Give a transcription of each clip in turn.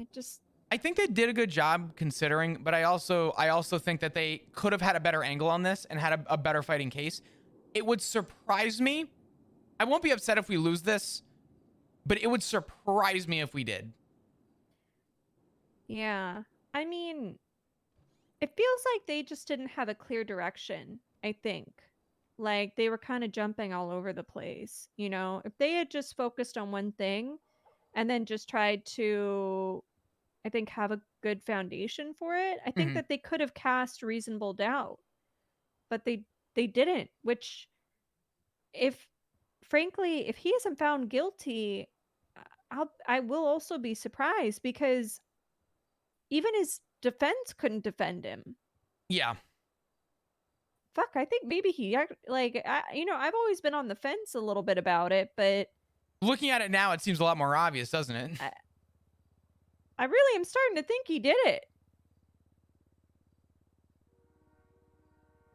it just, I think they did a good job considering, but I also think that they could have had a better angle on this and had a better fighting case. It would surprise me. I won't be upset if we lose this, but it would surprise me if we did. yeah. I mean, it feels like they just didn't have a clear direction, I think. Like they were kind of jumping all over the place, you know? If they had just focused on one thing and then just tried to, I think, have a good foundation for it, I think Mhm. that they could have cast reasonable doubt. But they didn't, which if frankly, if he isn't found guilty, I will also be surprised because even his defense couldn't defend him. Yeah. Fuck, I think maybe I've always been on the fence a little bit about it, but Looking at it now, it seems a lot more obvious, doesn't it? I really am starting to think he did it.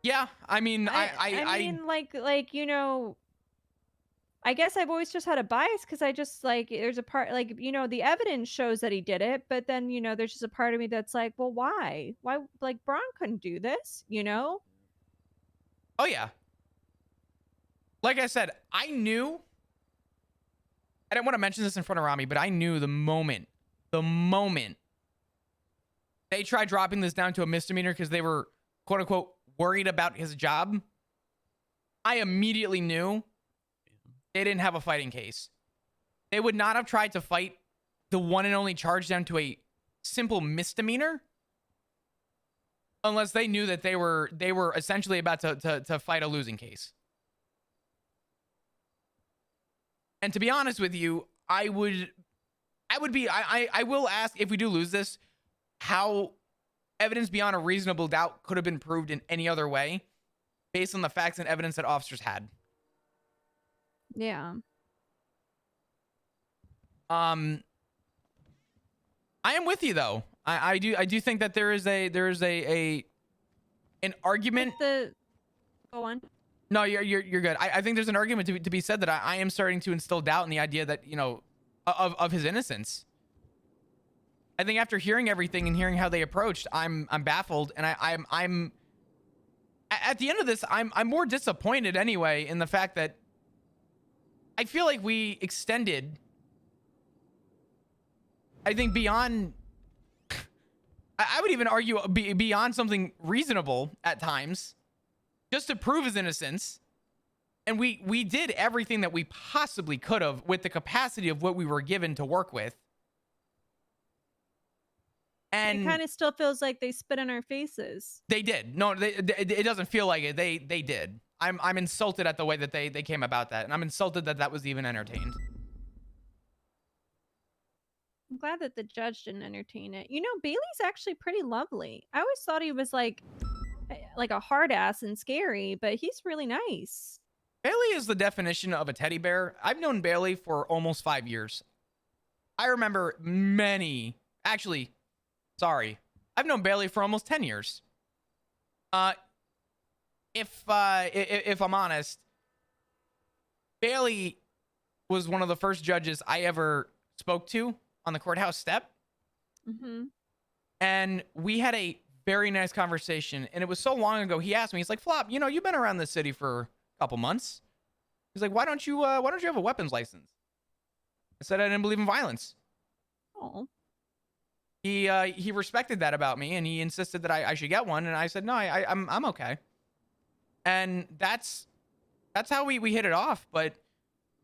Yeah, I mean, I mean, I guess I've always just had a bias because I just like there's a part like the evidence shows that he did it, but then there's just a part of me that's like, well, why? Why like Braun couldn't do this, you know? oh yeah. Like I said, I knew. I didn't want to mention this in front of Rami, but I knew the moment they tried dropping this down to a misdemeanor because they were quote unquote worried about his job, I immediately knew they didn't have a fighting case. They would not have tried to fight the one and only charge down to a simple misdemeanor unless they knew that they were essentially about to fight a losing case. And to be honest with you, I will ask if we do lose this, how evidence beyond a reasonable doubt could have been proved in any other way based on the facts and evidence that officers had. Yeah. I am with you though. I do think that there is an argument. Go on. No, you're good. I think there's an argument to be said that I am starting to instill doubt in the idea that of his innocence. I think after hearing everything and hearing how they approached, I'm baffled, and I'm at the end of this, I'm more disappointed anyway in the fact that I feel like we extended. I think beyond. I would even argue beyond something reasonable at times, just to prove his innocence. And we did everything that we possibly could have with the capacity of what we were given to work with. And it kind of still feels like they spit in our faces. They did. No, it doesn't feel like it. They did. I'm insulted at the way that they came about that, and I'm insulted that that was even entertained. I'm glad that the judge didn't entertain it. Bailey's actually pretty lovely. I always thought he was like a hard ass and scary, but he's really nice. Bailey is the definition of a teddy bear. I've known Bailey for almost 5 years. I remember I've known Bailey for almost 10 years. If I'm honest, Bailey was one of the first judges I ever spoke to on the courthouse step. Mm-hmm. And we had a very nice conversation. And it was so long ago. He asked me, he's like, Flop, you've been around the city for a couple months. He's like, why don't you have a weapons license? I said I didn't believe in violence. Oh. He respected that about me, and he insisted that I should get one. And I said, no, I'm okay. And that's how we hit it off. But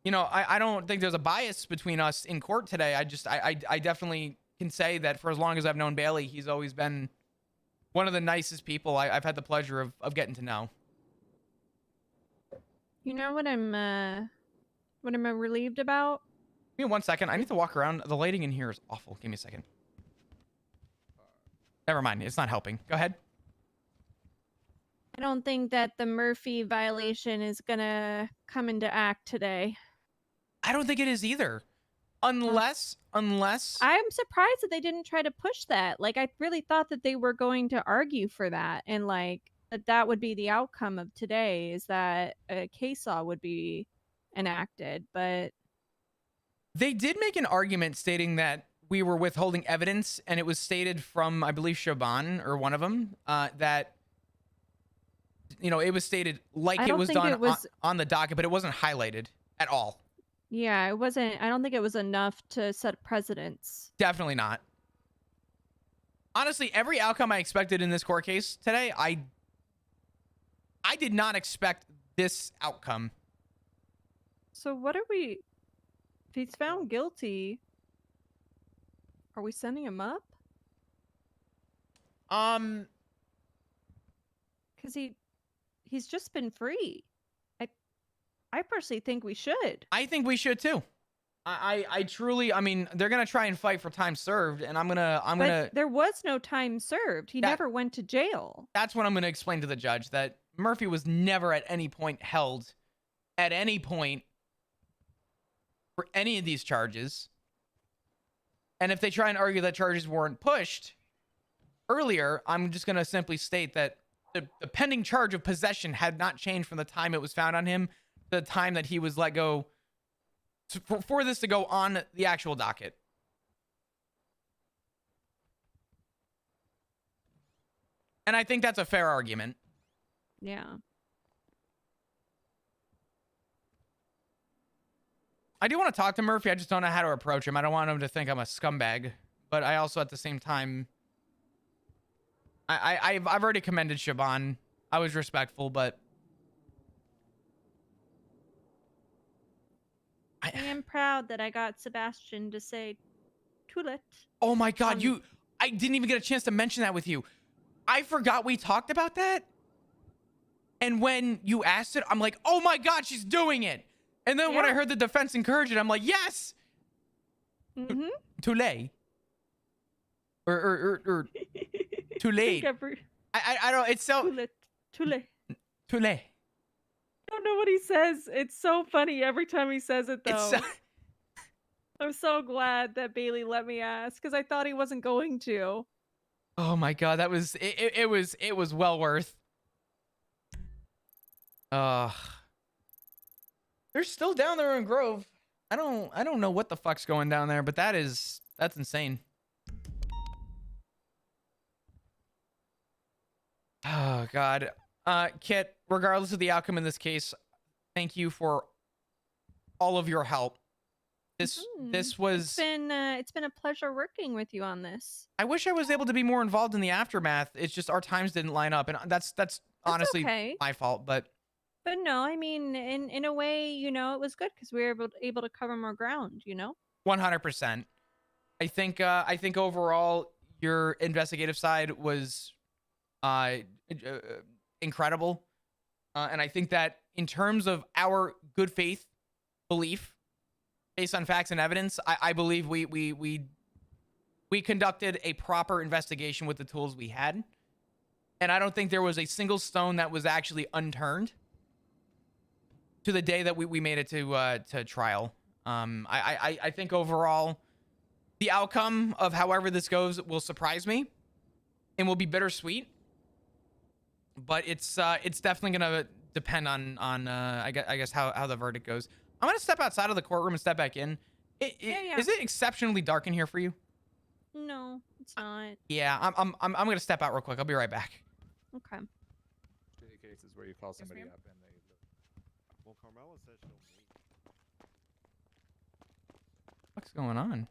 I don't think there's a bias between us in court today. I definitely can say that for as long as I've known Bailey, he's always been one of the nicest people I've had the pleasure of getting to know. You know what I'm relieved about? Give me 1 second. I need to walk around. The lighting in here is awful. Give me a second. Never mind. It's not helping. Go ahead. I don't think that the Murphy violation is gonna come into act today. I don't think it is either. Unless I'm surprised that they didn't try to push that. Like, I really thought that they were going to argue for that, and like that would be the outcome of today, is that a case law would be enacted. But they did make an argument stating that we were withholding evidence, and it was stated from, I believe, Shaban or one of them, that, you know, it was stated like I it don't was think done it was. on the docket, but it wasn't highlighted at all. Yeah, it wasn't. I don't think it was enough to set precedents. Definitely not. Honestly, every outcome I expected in this court case today, I did not expect this outcome. So what are we? If he's found guilty, are we sending him up? Because he's just been free. I personally think we should. I think we should too. I truly, I mean, they're gonna try and fight for time served, and I'm gonna. There was no time served. He never went to jail. That's what I'm gonna explain to the judge, that Murphy was never at any point held, at any point, for any of these charges. And if they try and argue that charges weren't pushed earlier, I'm just gonna simply state that the pending charge of possession had not changed from the time it was found on him to the time that he was let go, for this to go on the actual docket. And I think that's a fair argument. Yeah. I do want to talk to Murphy. I just don't know how to approach him. I don't want him to think I'm a scumbag, but I also, at the same time, I've already commended Shaban. I was respectful, but I am proud that I got Sebastian to say "Toulet." Oh my God, I didn't even get a chance to mention that with you. I forgot we talked about that. And when you asked it, I'm like, oh my God, she's doing it. And then when I heard the defense encourage it, I'm like, yes. Mm-hmm. Too late. Or too late. I don't, it's so. Too late. Too late. I don't know what he says. It's so funny every time he says it, though. I'm so glad that Bailey let me ask, because I thought he wasn't going to. Oh my God, that was it was well worth. They're still down there in Grove. I don't know what the fuck's going down there, but that's insane. Oh God. Kit, regardless of the outcome in this case, thank you for all of your help. This was it's been a pleasure working with you on this. I wish I was able to be more involved in the aftermath. It's just our times didn't line up, and that's honestly my fault, but no, I mean, in a way, you know, it was good because we were able to cover more ground, you know. 100%. I think overall your investigative side was incredible, and I think that in terms of our good faith belief based on facts and evidence, I believe we conducted a proper investigation with the tools we had, and I don't think there was a single stone that was actually unturned to the day that we made it to trial. I think overall the outcome of however this goes will surprise me and will be bittersweet, but it's definitely gonna depend on I guess how the verdict goes. I'm gonna step outside of the courtroom and step back in. Is it exceptionally dark in here for you? No, it's not. Yeah, I'm gonna step out real quick. I'll be right back. Okay. Cases where you call somebody up and they well, Carmela says she'll meet. What's going on?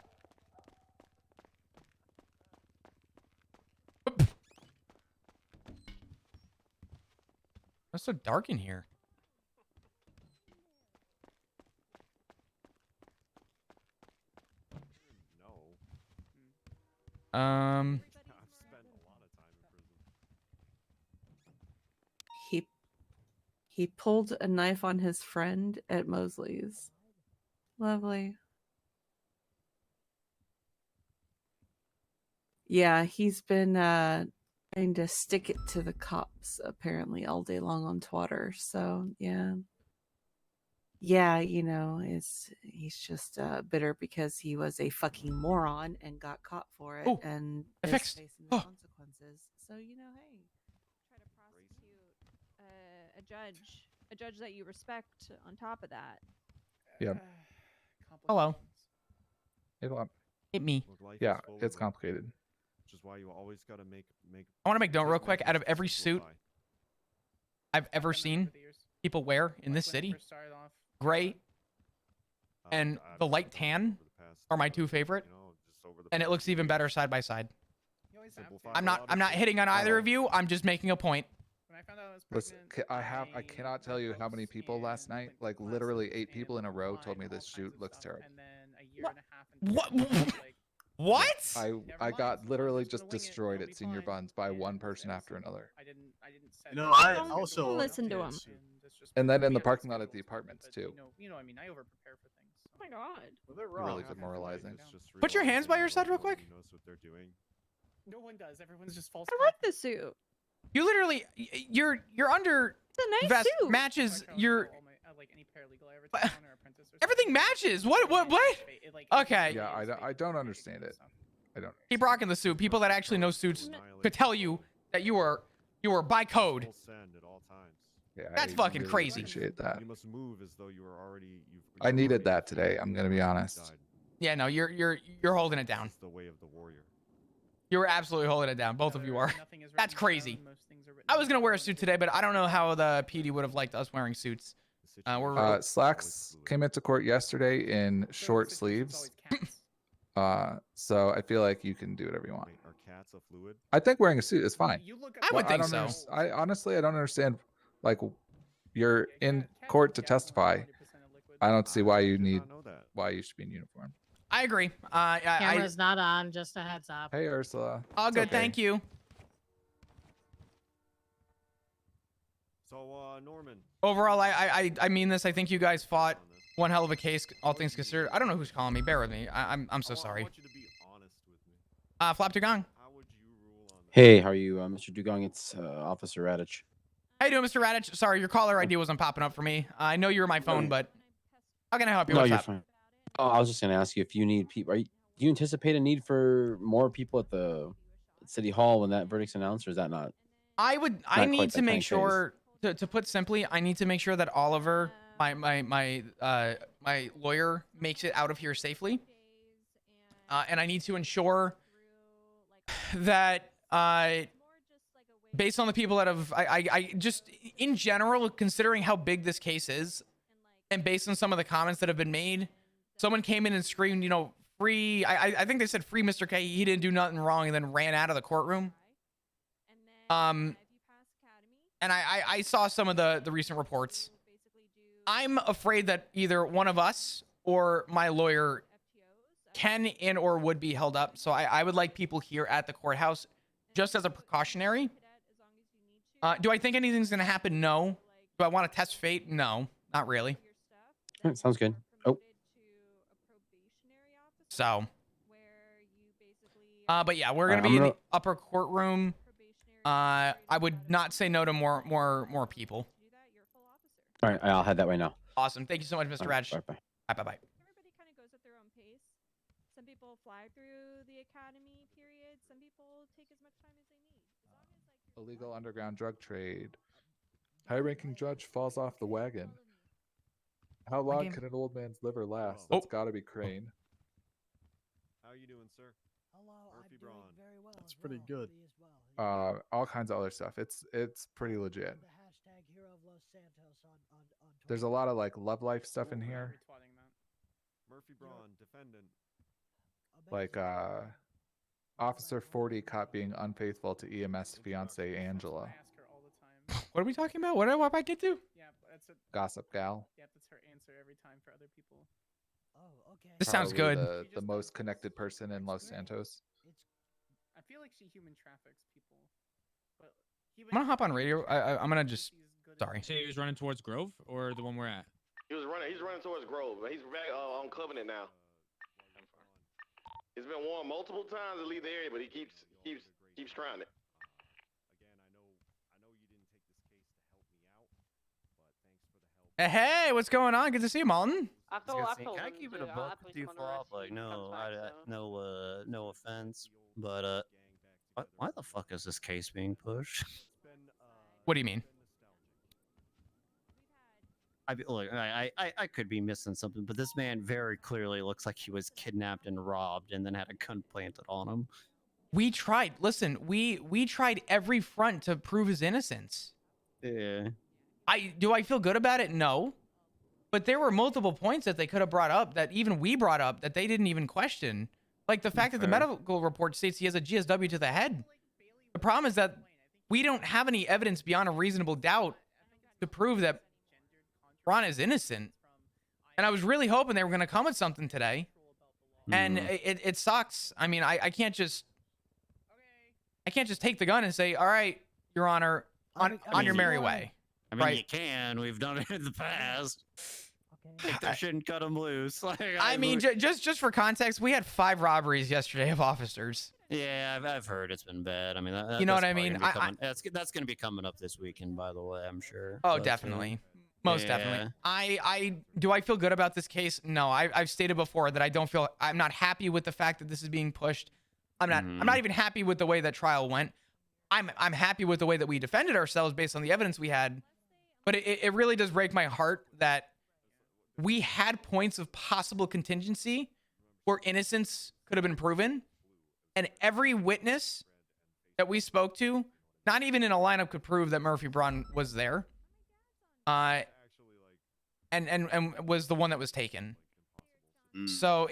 It's so dark in here. No. I've spent a lot of time in prison. He pulled a knife on his friend at Mosley's. Lovely. Yeah, he's been trying to stick it to the cops apparently all day long on Twitter. So yeah. Yeah, you know, he's just bitter because he was a fucking moron and got caught for it and is facing the consequences. So, you know, hey, try to prosecute a judge that you respect on top of that. Yep. Hello. Hey, Bob. Hit me. Look, life Yeah, is full it's of it, complicated. which is why you always gotta make. I want to make note real take quick. measures Out of to every suit simplify. I've ever seen people wear in this city, gray and the light tan are my two favorite, and it looks even better side by side. I'm not hitting on either of you. I'm just making a point. Listen, I cannot tell you how many people last night, like literally 8 people in a row, told me this shoot looks terrible. What? What? I got literally just destroyed at Senior Buns by one person after another. No, I Don't also listen to him. And then in the parking lot at the apartments too. Oh my god. Well, they're Really wrong. demoralizing. Put your hands by your side real quick. No one does. Everyone's just false. I like the suit. You literally, your under It's a nice vest suit. matches your. Like any paralegal I ever took on or apprentice or Everything something. matches. What? Okay. Yeah, I don't understand it. I don't. Keep rocking the suit. People that actually know suits could tell you that you were by code. Yeah, That's I fucking really crazy. Appreciate that. You must move as though you were already. I needed that today. I'm gonna be honest. Yeah, no, you're holding it down. It's the way of the warrior. You're absolutely holding it down. Both of you are. That's crazy. I was gonna wear a suit today, but I don't know how the PD would have liked us wearing suits. Slacks came into court yesterday in short sleeves. So I feel like you can do whatever you want. Wait, are cats a fluid? I think wearing a suit is fine. I would think don't so. I honestly I don't understand. Like, you're in court to testify. I don't see why you I did need not know that. why you should be in uniform. I agree. Camera's not on, just a heads up. Hey Ursula. All It's good, okay. thank you. So, Norman. Overall, I mean this. I think you guys fought one hell of a case, all things considered. I don't know who's calling me. Bear with me. I'm so sorry. I want you to be honest with me. Flap Dugong. How would you rule on this? Hey, how are you, Mr. Dugong? It's Officer Radich. How you doing, Mr. Radich? Sorry, your caller ID wasn't popping up for me. I know you were my phone, but how can I help you? No, What's you're up? fine. Oh, I was just gonna ask you if you need people. Do you anticipate a need for more people at the city hall when that verdict's announced, or is that not? I quite need that to kind make of sure, to put simply, I need to make sure that Oliver, my lawyer, makes it out of here safely. And I need to ensure that based on the people that have, I just in general, considering how big this case is, and based on some of the comments that have been made, someone came in and screamed, free. I think they said free Mr. K. He didn't do nothing wrong, and then ran out of the courtroom. And I saw some of the recent reports. I'm afraid that either one of us or my lawyer can and or would be held up. So I would like people here at the courthouse just as a precautionary. Do I think anything's going to happen? No. Do I want to test fate? No, not really. All right, sounds good. Oh. So, but yeah, we're going to be in the upper courtroom. I would not say no to more people. All right, I'll head that way now. Awesome. Thank you so much, Mr. Radich. Bye-bye. Bye. Everybody kind of goes at their own pace. Some people fly through the academy period. Some people take as much time as they need. As long as like Illegal underground drug trade. High-ranking judge falls off the wagon. How long can an old man's liver last? That's got to be Crane. How you doing, sir? Murphy Braun. That's pretty good. All kinds of other stuff. It's pretty legit. There's a lot of like love life stuff in here. Murphy Braun, defendant. Like Officer 40 caught being unfaithful to EMS fiance Angela. What are we talking about? What do I get to? Yeah, that's a, Gossip gal. yeah, that's her answer every time for other people. Oh, okay. This sounds Probably good. The most connected person in Los Santos. I feel like she human traffics people. But I'm gonna hop on radio. I'm gonna just. Sorry. Say he was running towards Grove or the one we're at. He's running towards Grove. He's back on Covenant now. It's been warned multiple times to leave the area, but he keeps trying it. Again, I know you didn't take this case to help me out, but thanks for the help. Hey, what's going on? Good to see you, Malton. Can I keep it a buck with you, Flop? Like, no offense, but why the fuck is this case being pushed? What do you mean? I could be missing something, but this man very clearly looks like he was kidnapped and robbed, and then had a gun planted on him. We tried. Listen, we tried every front to prove his innocence. Yeah. Do I feel good about it? No. But there were multiple points that they could have brought up that even we brought up that they didn't even question. Like the fact that the medical report states he has a GSW to the head. The problem is that we don't have any evidence beyond a reasonable doubt to prove that Ron is innocent. And I was really hoping they were going to come with something today. And it sucks. I mean, I can't just take the gun and say, all right, Your Honor, on your merry way. I mean, you can. We've done it in the past. Take their shit and cut them loose. Like, I mean, just for context, we had 5 robberies yesterday of officers. Yeah, I've heard it's been bad. I mean, you know what I mean? That's going to be coming up this weekend, by the way, I'm sure. Oh, definitely. Most definitely. Do I feel good about this case? No, I've stated before that I'm not happy with the fact that this is being pushed. I'm not even happy with the way that trial went. I'm happy with the way that we defended ourselves based on the evidence we had. But it really does break my heart that we had points of possible contingency where innocence could have been proven. And every witness that we spoke to, not even in a lineup, could prove that Murphy Braun was there. And was the one that was taken. So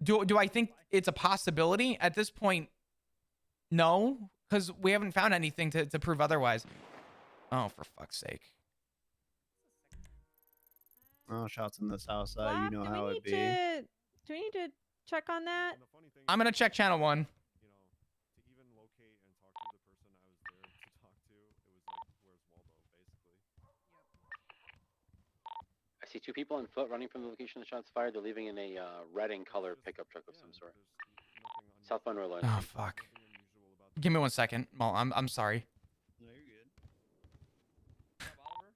do I think it's a possibility at this point? No, because we haven't found anything to prove otherwise. Oh, for fuck's sake. Oh, shots in the south side. You know how it be. Do we need to check on that? I'm going to check channel 1. I see 2 people on foot running from the location of the shots fired. They're leaving in a red and color pickup truck of some sort. Southbound road line. Oh, fuck. Give me 1 second. Well, I'm sorry. No, you're good.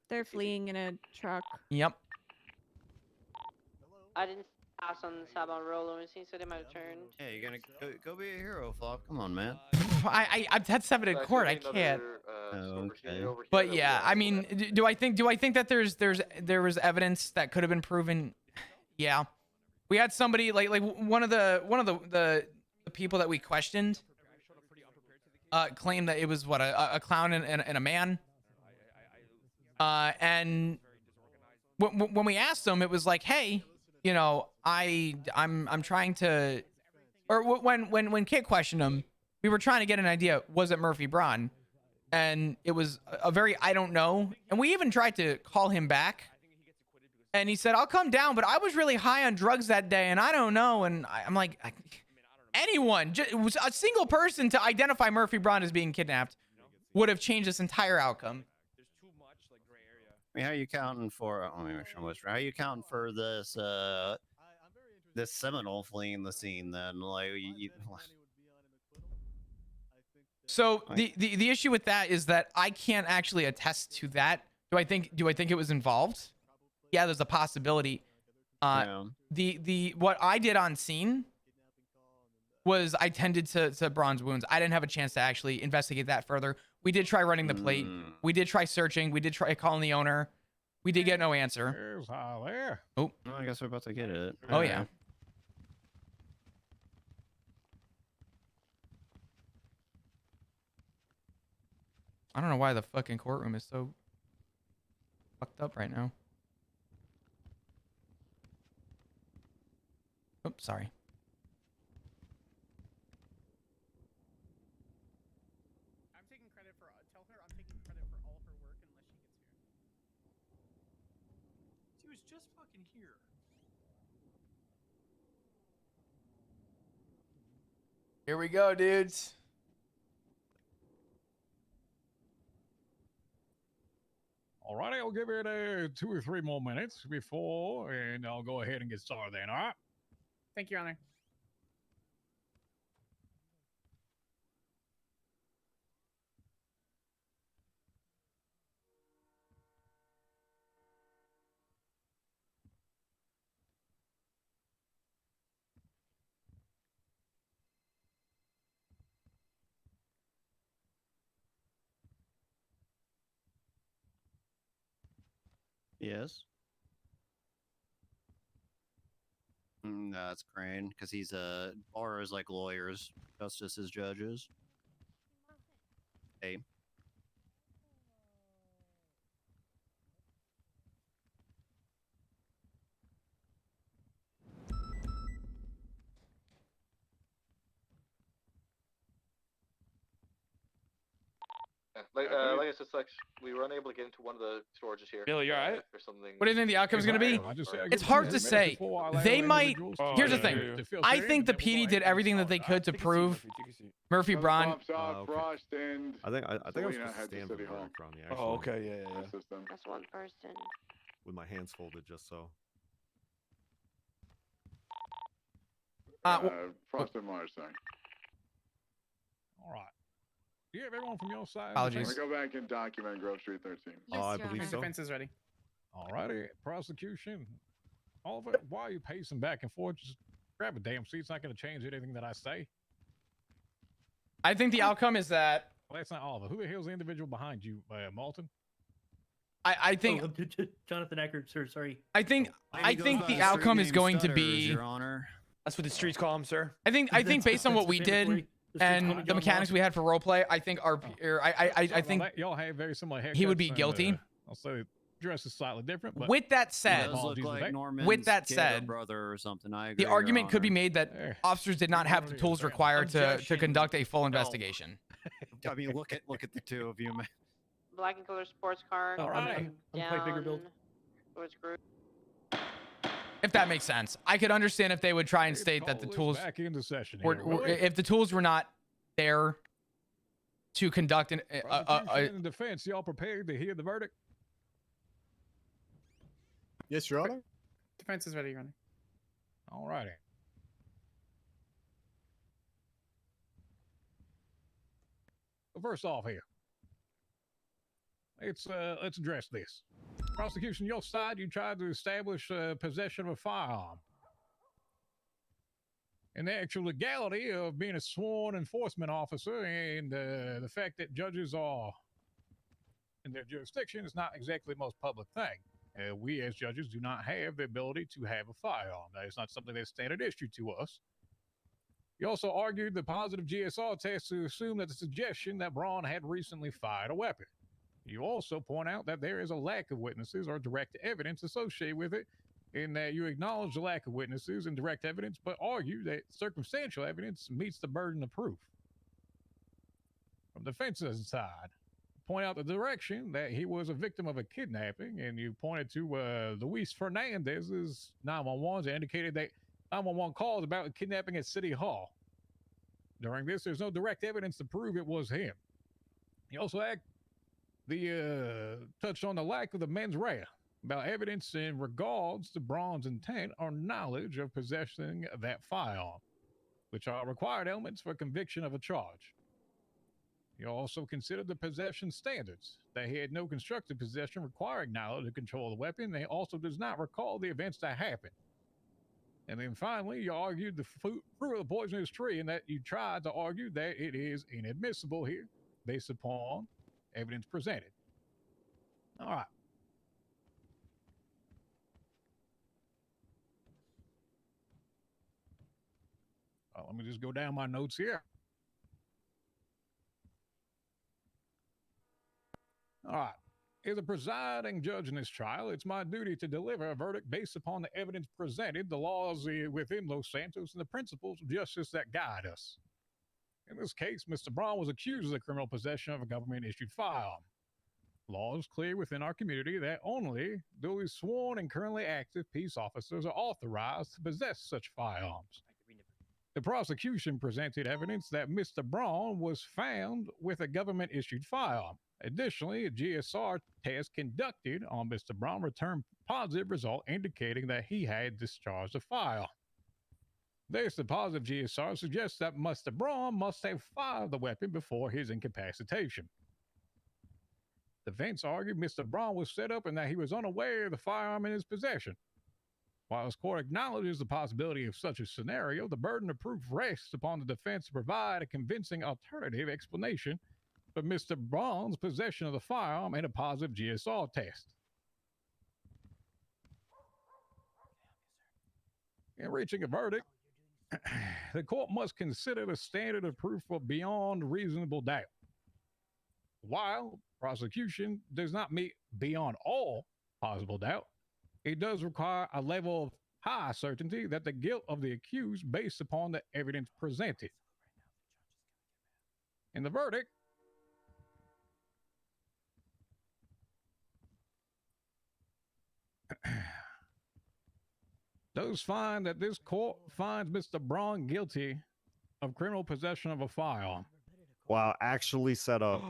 They're fleeing in a truck. Yep. I didn't pass on the southbound road line, so they might have turned. Yeah, you're gonna go be a hero, Flop. Come on, man. I've had 7 in court. I can't. Okay. But yeah, I mean, do I think that there was evidence that could have been proven? Yeah, we had somebody like one of the people that we questioned claimed that it was a clown and a man. And when we asked them, it was like, hey, you know, I'm trying to, or when Kit questioned him, we were trying to get an idea, was it Murphy Braun? And it was a very, I don't know. And we even tried to call him back. And he said, I'll come down, but I was really high on drugs that day, and I don't know. And I'm like, anyone, a single person to identify Murphy Braun as being kidnapped would have changed this entire outcome. I mean, how are you counting for? Let me make sure I'm listening. How are you counting for this this Seminole fleeing the scene? Then, like, so the issue with that is that I can't actually attest to that. Do I think it was involved? Yeah, there's a possibility. What I did on scene was I tended to Braun's wounds. I didn't have a chance to actually investigate that further. We did try running the plate. We did try searching. We did try calling the owner. We did get no answer. There's there. Oh, well, I guess we're about to get it. Oh yeah. I don't know why the fucking courtroom is so fucked up right now. Oh, sorry. I'm taking credit for. Tell her I'm taking credit for all her work unless she gets here. She was just fucking here. Here we go, dudes. Alrighty, I'll give it 2 or 3 more minutes before, and I'll go ahead and get started then, alright? Thank you, Your Honor. Yes. That's Crane, because he's bar is like lawyers, justice is judges. Hey. Like I said, we were unable to get into one of the storages here. Billy, you alright? Or something. What do you think the outcome's going to be? It's hard to say. They might. Here's the thing. I think the PD did everything that they could to prove Murphy Braun. I think I'm supposed to stand City Hall. from the actual. Oh, okay, yeah. That's one person. With my hands folded, just so. Frost and Mars, sorry. All right. Do you have everyone from your side? Apologies. Go back and document Grove Street 13. I believe so. Defense is ready. All righty. Prosecution. Oliver, why are you pacing back and forth? Just grab a damn seat. It's not going to change anything that I say. I think the outcome is that. Well, that's not Oliver. Who the hell's the individual behind you, Malton? I think Jonathan Eckert, sir. Sorry. I think the outcome is going to be. Your Honor. That's what the streets call him, sir. I think based on what we did and the mechanics we had for roleplay, I think I think y'all have very similar haircuts. he would be guilty. I'll say dress is slightly different. But with that said, with that said, brother or something. I agree, the argument could be made that officers did not have the tools required to conduct a full investigation. I mean, look at the two of you, man. Black and color sports car. All right. I'm quite bigger build. Towards group. If that makes sense, I could understand if they would try and state that the tools back into session if the tools were not there to conduct an in defense. Y'all prepared to hear the verdict? Yes, Your Honor. Defense is ready, Your Honor. All righty. Well, first off here, let's address this. Prosecution, your side, you tried to establish possession of a firearm. And the actual legality of being a sworn enforcement officer and the fact that judges are in their jurisdiction is not exactly the most public thing. We as judges do not have the ability to have a firearm. That is not something that's standard issue to us. You also argued the positive GSR test to assume that the suggestion that Braun had recently fired a weapon. You also point out that there is a lack of witnesses or direct evidence associated with it, in that you acknowledge the lack of witnesses and direct evidence, but argue that circumstantial evidence meets the burden of proof. From the defense's side, point out the direction that he was a victim of a kidnapping, and you pointed to Luis Fernandez's 911s and indicated that 911 calls about a kidnapping at City Hall. During this, there's no direct evidence to prove it was him. You also touched on the lack of the mens rea, about evidence in regards to Braun's intent or knowledge of possessing that firearm, which are required elements for conviction of a charge. You also considered the possession standards, that he had no constructive possession requiring knowledge to control the weapon, and he also does not recall the events that happened. And then finally, you argued the fruit of the poisonous tree, and that you tried to argue that it is inadmissible here, based upon evidence presented. All right. Let me just go down my notes here. All right. As a presiding judge in this trial, it's my duty to deliver a verdict based upon the evidence presented, the laws within Los Santos, and the principles of justice that guide us. In this case, Mr. Braun was accused of the criminal possession of a government-issued firearm. Law is clear within our community that only duly sworn and currently active peace officers are authorized to possess such firearms. The prosecution presented evidence that Mr. Braun was found with a government-issued firearm. Additionally, a GSR test conducted on Mr. Braun returned positive result indicating that he had discharged a firearm. This, the positive GSR suggests that Mr. Braun must have fired the weapon before his incapacitation. The defense argued Mr. Braun was set up and that he was unaware of the firearm in his possession. While this court acknowledges the possibility of such a scenario, the burden of proof rests upon the defense to provide a convincing alternative explanation for Mr. Braun's possession of the firearm and a positive GSR test. In reaching a verdict, the court must consider the standard of proof for beyond reasonable doubt. While prosecution does not meet beyond all possible doubt, it does require a level of high certainty that the guilt of the accused based upon the evidence presented. In the verdict, those find that this court finds Mr. Braun guilty of criminal possession of a firearm. Wow, actually set up.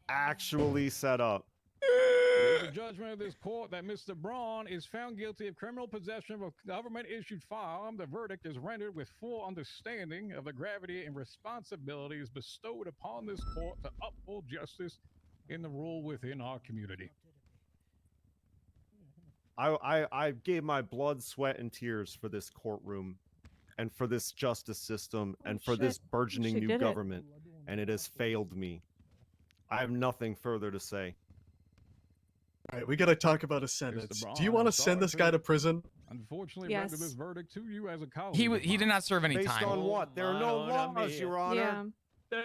Actually set up. It is the judgment of this court that Mr. Braun is found guilty of criminal possession of a government-issued firearm. The verdict is rendered with full understanding of the gravity and responsibilities bestowed upon this court to uphold justice in the rule within our community. I gave my blood, sweat, and tears for this courtroom and for this justice system and for this burgeoning new government, and it has failed me. I have nothing further to say. All right, we got to talk about a sentence. Do you want to send this guy to prison? Unfortunately, render this verdict to you as a colleague. He did not serve any Based time. on what? There are no laws, Your Honor. Yeah.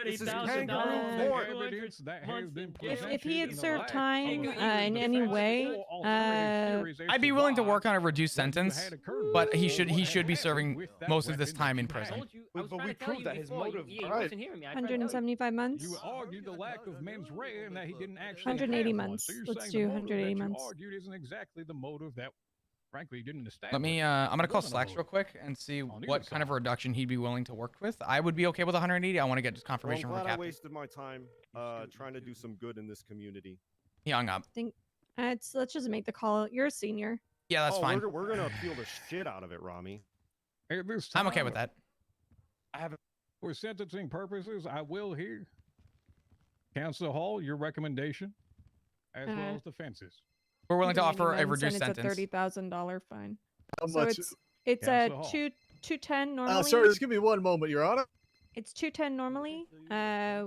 This is $30,000. kangaroo court. If he had served time in any way, I'd be willing to work on a reduced sentence, but he should be serving most of this time in prison. But we proved that his motive. He wasn't hearing me. I tried to tell you. 175 months. You argued the lack of mens rea and that he didn't actually 180 have one. months. So you're Let's saying do the motive 180 that you months. argued isn't exactly the motive that, frankly, he didn't establish. Let me, I'm going to call Slacks real quick and see what kind of a reduction he'd be willing to work with. I would be okay with 180. I want to get just confirmation Well, I'm from the glad I captain. wasted my time trying to do some good in this community. He hung up. Let's just make the call. You're a senior. Yeah, that's fine. We're going to appeal the shit out of it, Rami. I'm okay with that. For sentencing purposes, I will hear Counsel Hall your recommendation as well as defenses. We're willing to 180 offer a months, reduced and sentence. It's a $30,000 fine. How So much? it's a Counsel Hall. 210 normally. Sorry, just give me one moment, Your Honor. It's 210 normally.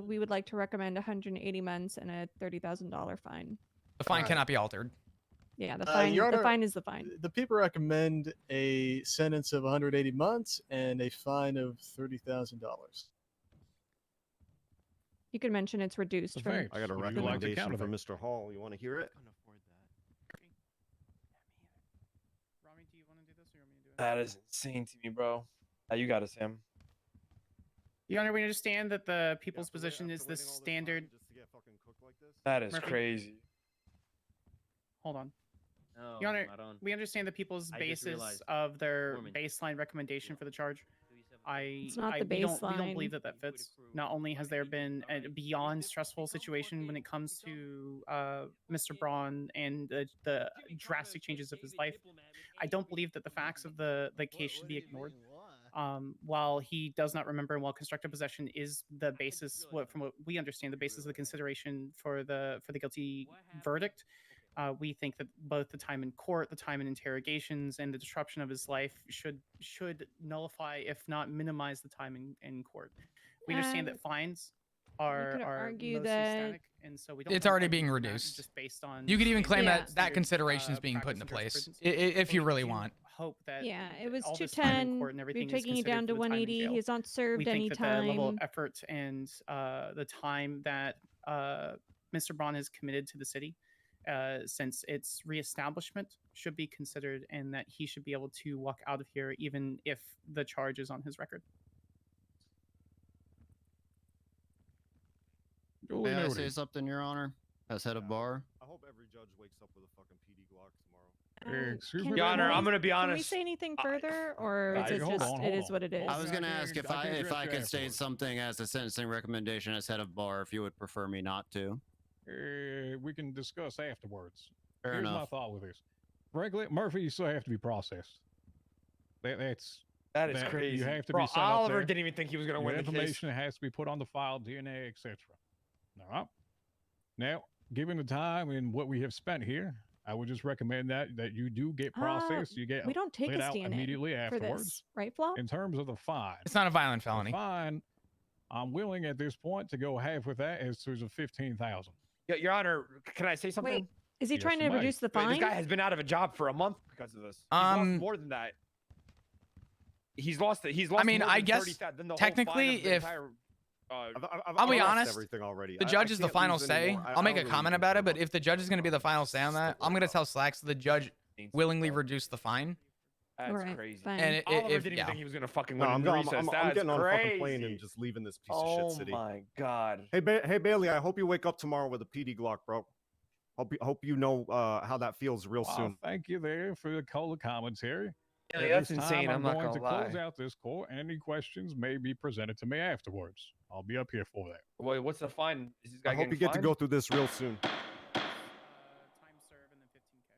We would like to recommend 180 months and a $30,000 fine. The fine cannot be altered. Yeah, the fine. Your The Honor, fine is the fine. The people recommend a sentence of 180 months and a fine of $30,000. You can mention it's reduced from. I got a Would you like to recommendation counter for that? Mr. Hall. You want to hear it? Rami, do you want to do this or you want me to do it? That is insane to me, bro. You got it, Sam. Your Honor, we understand that the people's position is the standard. That is Murphy? crazy. Hold on. No, Your Honor, I don't. we understand the people's I just basis realized. of their Foreman. baseline recommendation for the charge. It's not the we don't baseline. believe that fits. Not only has there been a beyond stressful situation when it comes to Mr. Braun and the drastic changes of his life, I don't believe that the facts of the case should be ignored. While he does not remember, and while constructive possession is the basis, from what we understand, the basis of the consideration for the guilty verdict, we think that both the time in court, the time in interrogations, and the disruption of his life should nullify, if not minimize, the time in court. We understand that fines are could argue mostly that- static, and so we don't. It's wanna already argue being for that reduced. Just based on You could even claim Yeah. that that consideration is being put into place if you really want. Hope that Yeah, it was all this time in 210. court and We're everything is taking it down considered to for the time in 180. jail. He's not served We any think that the level of time. effort and the time that Mr. Braun has committed to the city since its reestablishment should be considered, and that he should be able to walk out of here even if the charge is on his record. Duly May I say noted. something, Your Honor? As head of bar? I hope every judge wakes up with a fucking PD Glock tomorrow. Excuse Can me. Your Honor, we- I'm gonna be Can we honest. say anything further, or is it hold just on, it hold is on. what it is? I was going to I can- ask if I can I address you could state afterwards. something as a sentencing recommendation as head of bar, if you would prefer me not to. We can discuss afterwards. Fair Here's my enough. thought with this. Frankly, Murphy, you still have to be processed. That's That is that crazy. You have to Bro, be set up Oliver there. didn't even think he was gonna Your win the case. information has to be put on the file, DNA, etc. All right. Now, given the time and what we have spent here, I would just recommend that you do get processed. You get we don't take let his out DNA immediately for afterwards. this, right, Flo? In terms of the fine, It's not a violent felony. the fine, I'm willing at this point to go half with that as to the 15,000. Your Honor, can I say something? Wait, Is he Yes, trying you to might. reduce the Wait, this fine? guy has been out of a job for a month because of this. He's lost more than that. He's lost it. He's lost. I mean, more I than guess 30,000 than the technically, whole fine of the if entire, I'll be lost honest, everything already. the I judge is the can't final lose say. anymore. I I'll make a don't really comment even about care it, but if the judge is going to be the final say on that, I'm going to tell Slacks the judge willingly reduced the fine. That's Alright, crazy. fine. And Oliver if didn't even yeah, think he was gonna fucking No, win I'm, in the I'm, recess. I'm, That's I'm getting on a fucking crazy. plane and just leaving this piece of shit city. Oh my god. Hey, hey Bailey, I hope you wake up tomorrow with a PD Glock, bro. Hope you know how that feels real Well, soon. thank you there for the color commentary. Yeah, At that's this insane, time, I'm not going to gonna close lie. out this court, and any questions may be presented to me afterwards. I'll be up here for that. Wait, what's the fine? Is this guy I hope you getting get to fined? go through this real soon. Time serve and then 15K.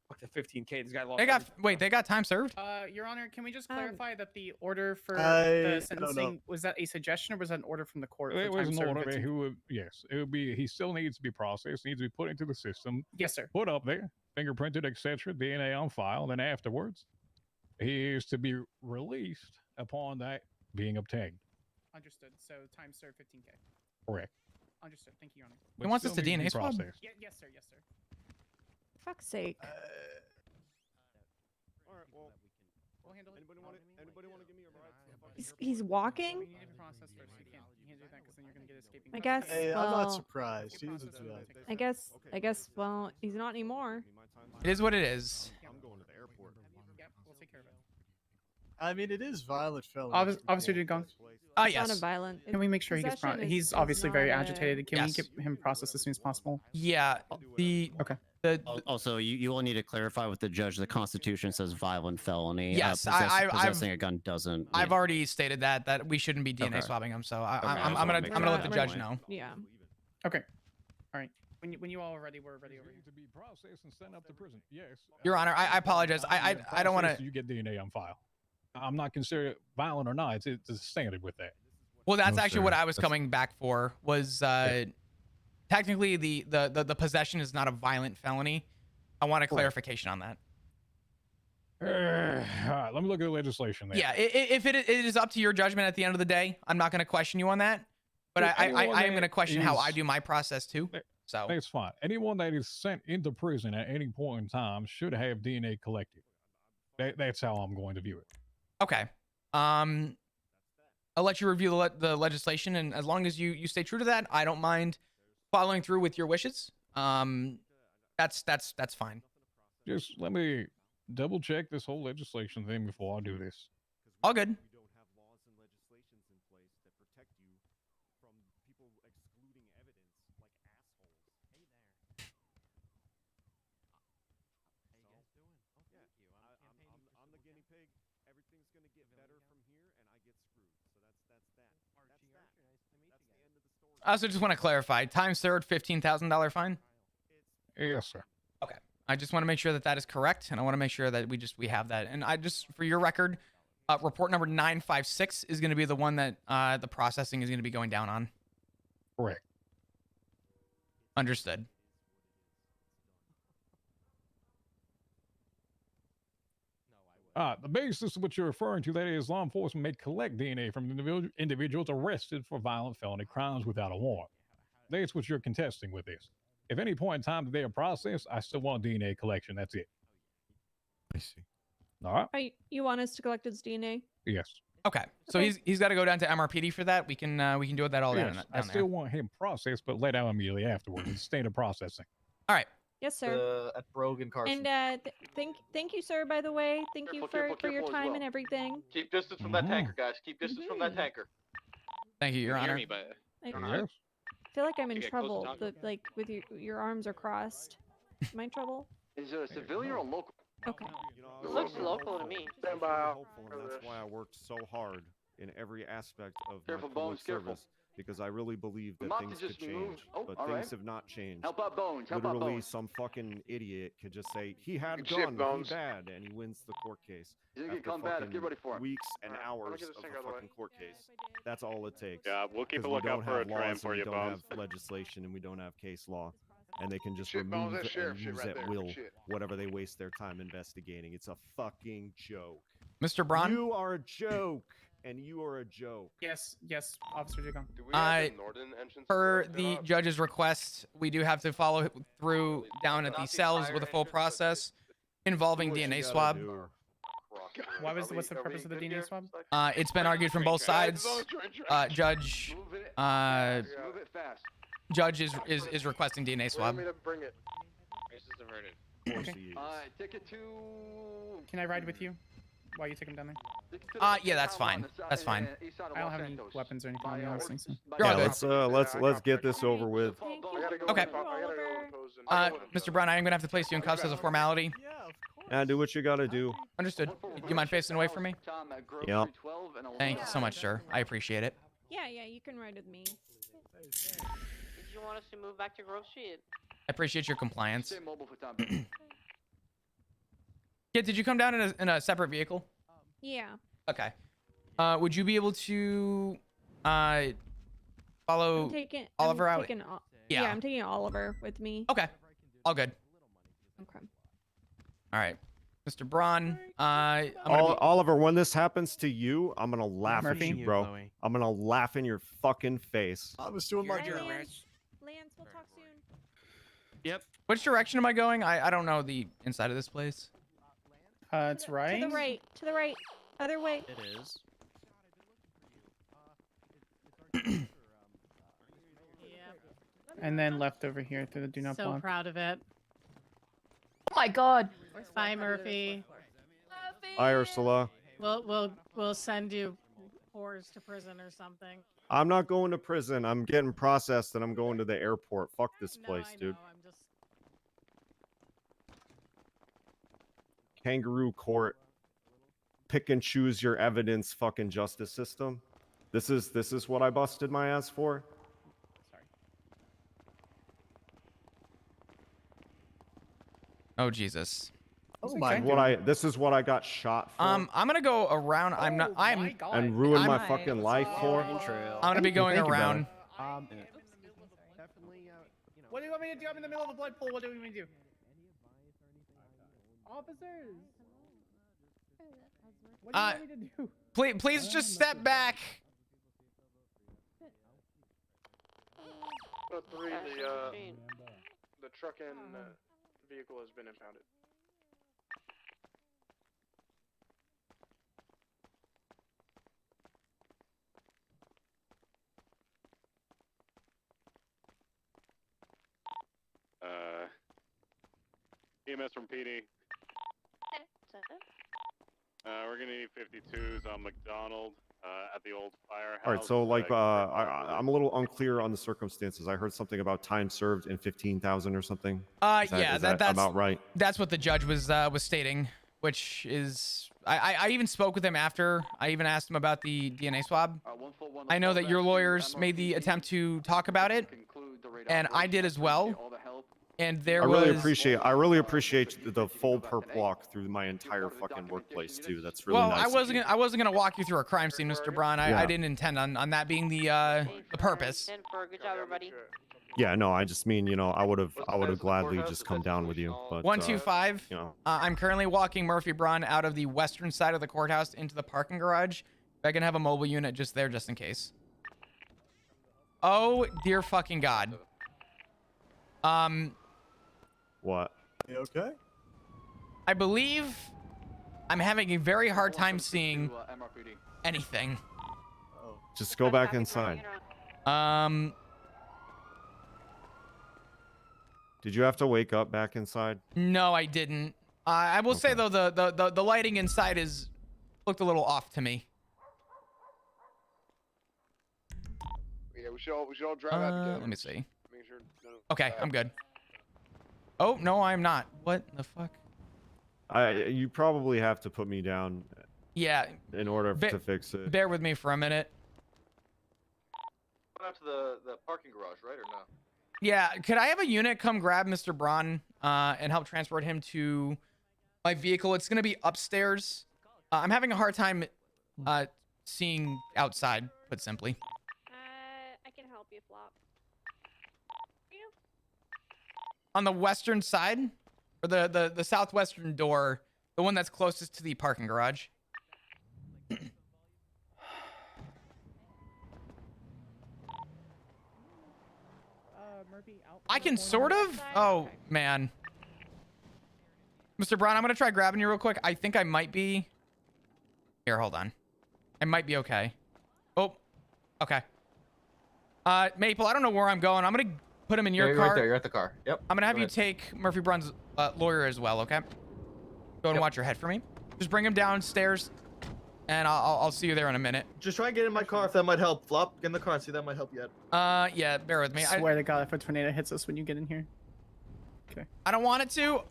Fuck the 15K. This guy lost. they got they got time served. Your Honor, can we just clarify that the order for I the don't sentencing know. was that a suggestion or was that an order from the court? It for was time an served order. 15K? Yes, it would be. He still needs to be processed. Needs to be put into the system. Yes, sir. Put up there, fingerprinted, etc. DNA on file. Then afterwards, he is to be released upon that being obtained. Understood. So time served 15K. Correct. Understood. Thank you, Your Honor. He wants us to Still needs DNA be swab? processed. Yes, sir. Yes, sir. Fuck's sake. All right, well, We'll handle it. anybody want to give me a ride? He's walking? We need to process first. You can't do that because then you're gonna get escaping. I guess. Hey, I'm well, not surprised. He is a judge. I guess. Well, he's not anymore. It is what it is. I'm going to the airport. Yep, we'll take care of it. I mean, it is violent felony. Officer Dugong. Ah, It's not a yes. violent. Can we make sure he gets possession he's is obviously very not a- agitated. Can Yes. we get him processed as soon as possible? Yeah. Okay. Also, you will need to clarify with the judge. The Constitution says violent felony. Yes, possessing a gun doesn't. I've already stated that we shouldn't be DNA Okay. swabbing him. So Okay, I'm gonna let the judge know. Yeah. Okay. All right. When you all are ready, we're ready over here. To be processed and sent up to prison. Yes. Your Honor, I apologize. I don't want Processed, to. You get DNA on file. I'm not considering it violent or not. It's a standard with that. Well, that's No, actually sir. what I was That's- coming back for. Was technically the possession is not a violent felony. I want a clarification on that. All right, let me look at the legislation there. Yeah, if it is up to your judgment at the end of the day, I'm not going to question you on that. But Well, I anyone am going to that question how I is- do my process too. So That's fine. Anyone that is sent into prison at any point in time should have DNA collected. That's how I'm going to view it. okay, I'll let you review the legislation, and as long as you stay true to that, I don't mind following through with your wishes. That's fine. Just let me double check this whole legislation thing before I do this. All good. We don't have laws and legislations in place that protect you from people excluding evidence like assholes. Hey there. How you guys doing? Oh, thank you. I'm the guinea pig. Everything's gonna get better from here, and I get screwed. So that's that. Archie, That's Archie, nice to meet That's you the guys. end of the story. I also just want to clarify. Time served, $15,000 fine. Yes, sir. Okay. I just want to make sure that is correct, and I want to make sure that we have that. And I just, for your record, report number 956 is going to be the one that the processing is going to be going down on. Correct. Understood. The basis of what you're referring to, that is, law enforcement may collect DNA from individuals arrested for violent felony crimes without a warrant. That's what you're contesting with this. If any point in time that they are processed, I still want DNA collection. That's it. I see. All right. You want us to collect his DNA? Yes. Okay. So Okay. he's got to go down to MRPD for that. We can do that all Yes, down I there. still want him processed, but let out immediately afterwards. It's standard processing. All right. Yes, sir. At Brogan Carson. And thank you, sir. By the way, thank you for your careful as time well. and everything. Keep distance from that tanker, guys. Keep distance from that tanker. Thank you, Your Hear Honor. me, but I Yes. feel like I'm in You get close to trouble. talking. Like with your arms are crossed. Am I in trouble? Is it a civilian or a local? Okay. You know, Looks local to me. Stand by. hopeful, and that's why I worked so hard in every aspect of Careful, my Bones, public careful. service, because I really believe We that might things just could move. change, Oh, but all things right. have not changed. Help out Bones. Help out Literally, Bones. some fucking idiot could just say he had a Good shit, gun, he Bones. bad, and he wins the court case. He's gonna get after combative. fucking Get ready for it. weeks and Alright, hours get this of thing a out of the way. fucking court case. That's all it takes. Yeah, we'll keep a 'Cause we lookout don't for a have tram laws for and you, we don't Bones. have legislation, and we don't have case law, and they can just Shit, Bones, remove that's sheriff and shit use right at there. will Shit. whatever they waste their time investigating. It's a fucking joke. Mr. Braun? You are a joke. and you are a joke. Yes, Officer Jigong. Per the judge's request, we do have to follow through down at the cells with a full process involving DNA swab. What's the purpose of the DNA swab? It's been argued from both sides. Judge is requesting DNA swab. Ticket to. Can I ride with you while you take him down there? Yeah, that's fine. That's fine. I don't have any weapons or anything on me, honestly. So. Yeah, let's get this over with. Okay. Mr. Brown, I am gonna have to place you in cuffs as a formality. Yeah, do what you gotta do. Understood. Do you mind facing away from me? Yep. Thank you so much, sir. I appreciate it. Yeah, you can ride with me. Did you want us to move back to Grove Street? I appreciate your compliance. Kid, did you come down in a separate vehicle? Yeah. Okay. Would you be able to follow Oliver out? Yeah, I'm taking Oliver with me. Okay. All good. Okay. All right. Mr. Braun, Oliver, when this happens to you, I'm gonna laugh at Murphy? you, bro. I'm gonna laugh in your fucking face. I was doing my job. Lance, we'll talk soon. Yep. Which direction am I going? I don't know the inside of this place. It's right. To the right. To the right. Other way. It is. And then left over here through the do not So block. proud of it. Oh my God. Bye, Murphy. Hi, Ursula. We'll send you whores to prison or something. I'm not going to prison. I'm getting processed and I'm going to the airport. Fuck this place, dude. I'm just... Kangaroo court. Pick and choose your evidence fucking justice system. This is what I busted my ass for. Oh Jesus. Oh my! This is what I got shot for. I'm gonna go around. And ruin my fucking life for. I'm gonna be going around. What do you want me to do? I'm in the middle of the blood pool. What do you want me to do? Officers. What do you want me to do? Please just step back. The truck and vehicle has been impounded. EMS from PD. We're gonna need 52s on McDonald at the old firehouse. All right, so like I'm a little unclear on the circumstances. I heard something about time served and 15,000 or something. Yeah, is that that's about right. That's what the judge was stating, which is I even spoke with him after. I even asked him about the DNA swab. I know that your lawyers made the attempt to talk about it, and I did as well. And there I really appreciate the full perp walk through my entire fucking workplace too. That's really nice. Well, I wasn't gonna walk you through a crime scene, Mr. Braun. I didn't intend on that being the purpose. Good job, everybody. Yeah, no, I just mean, I would have gladly just come down with you. But 125. I'm currently walking Murphy Braun out of the western side of the courthouse into the parking garage. I can have a mobile unit just there, just in case. Oh dear fucking God. What? You okay? I believe I'm having a very hard time seeing anything. Just go back inside. Did you have to wake up back inside? No, I didn't. I will say though, the lighting inside looked a little off to me. Yeah, we should all drive out together. Let me see. Okay, I'm good. Oh no, I'm not. What the fuck? You probably have to put me down. Yeah. In order to fix it. Bear with me for a minute. Went out to the parking garage, right, or no? Yeah, could I have a unit come grab Mr. Braun and help transport him to my vehicle? It's gonna be upstairs. I'm having a hard time seeing outside, put simply. I can help you, Flop. On the western side, or the southwestern door, the one that's closest to the parking garage. I can sort of. Oh man, Mr. Braun, I'm gonna try grabbing you real quick. I think I might be. Here, hold on. I might be okay. Oh, okay. Maple, I don't know where I'm going. I'm gonna put him in your You're car. right there. You're at the car. Yep. I'm gonna have Go you ahead. take Murphy Braun's lawyer as well, okay? Go and watch your head for me. Just bring him downstairs, and I'll see you there in a minute. Just try and get in my car if that might help. Flop, get in the car and see if that might help yet. Yeah, bear with me. I swear to God, if a tornado hits us when you get in here. Okay. I don't want it to.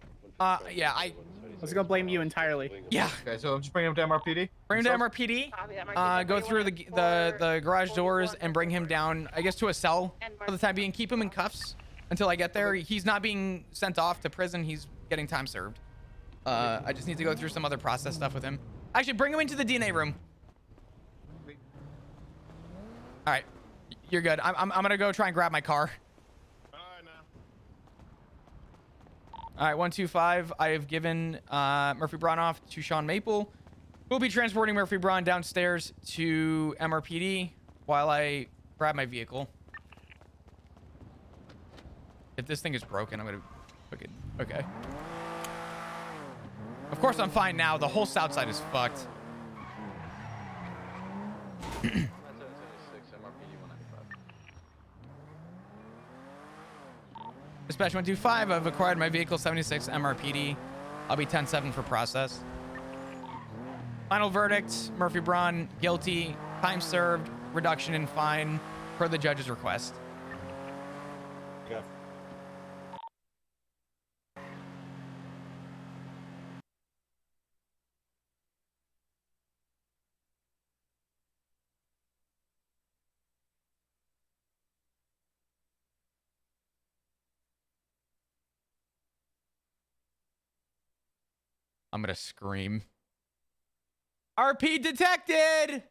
Yeah, I was gonna blame you entirely. Yeah. Okay, so I'm just bringing him to MRPD. Bring him to MRPD. Go through the garage doors and bring him down, I guess, to a cell for the time being. Keep him in cuffs until I get there. He's not being sent off to prison. He's getting time served. I just need to go through some other process stuff with him. Actually, bring him into the DNA room. All right, you're good. I'm gonna go try and grab my car. All right, 125. I have given Murphy Braun off to Sean Maple. We'll be transporting Murphy Braun downstairs to MRPD while I grab my vehicle. If this thing is broken, I'm gonna fucking okay. Of course, I'm fine now. The whole south side is fucked. Dispatch 125, I've acquired my vehicle 76 MRPD. I'll be 10-7 for process. Final verdict, Murphy Braun, guilty, time served, reduction in fine, per the judge's request. Yeah. I'm gonna scream. RP detected!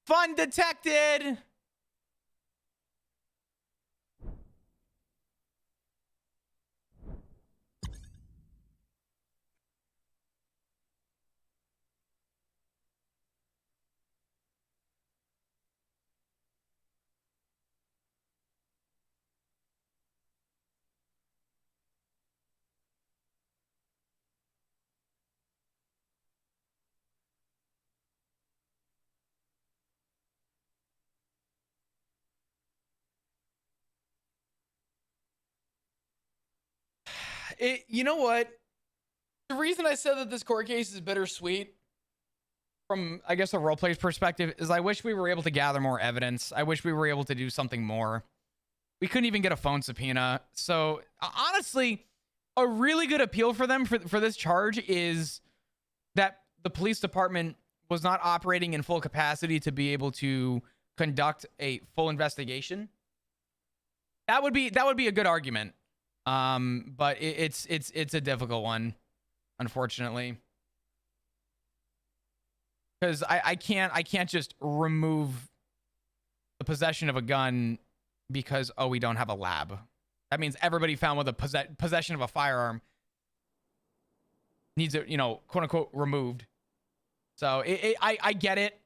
Fun detected! You know what? The reason I said that this court case is bittersweet from, I guess, a roleplay's perspective is I wish we were able to gather more evidence. I wish we were able to do something more. We couldn't even get a phone subpoena. So, honestly, a really good appeal for them for this charge is that the police department was not operating in full capacity to be able to conduct a full investigation. That would be a good argument. But it's a difficult one, unfortunately, because I can't just remove the possession of a gun because we don't have a lab. That means everybody found with a possession of a firearm needs it, quote unquote, removed. So I get it,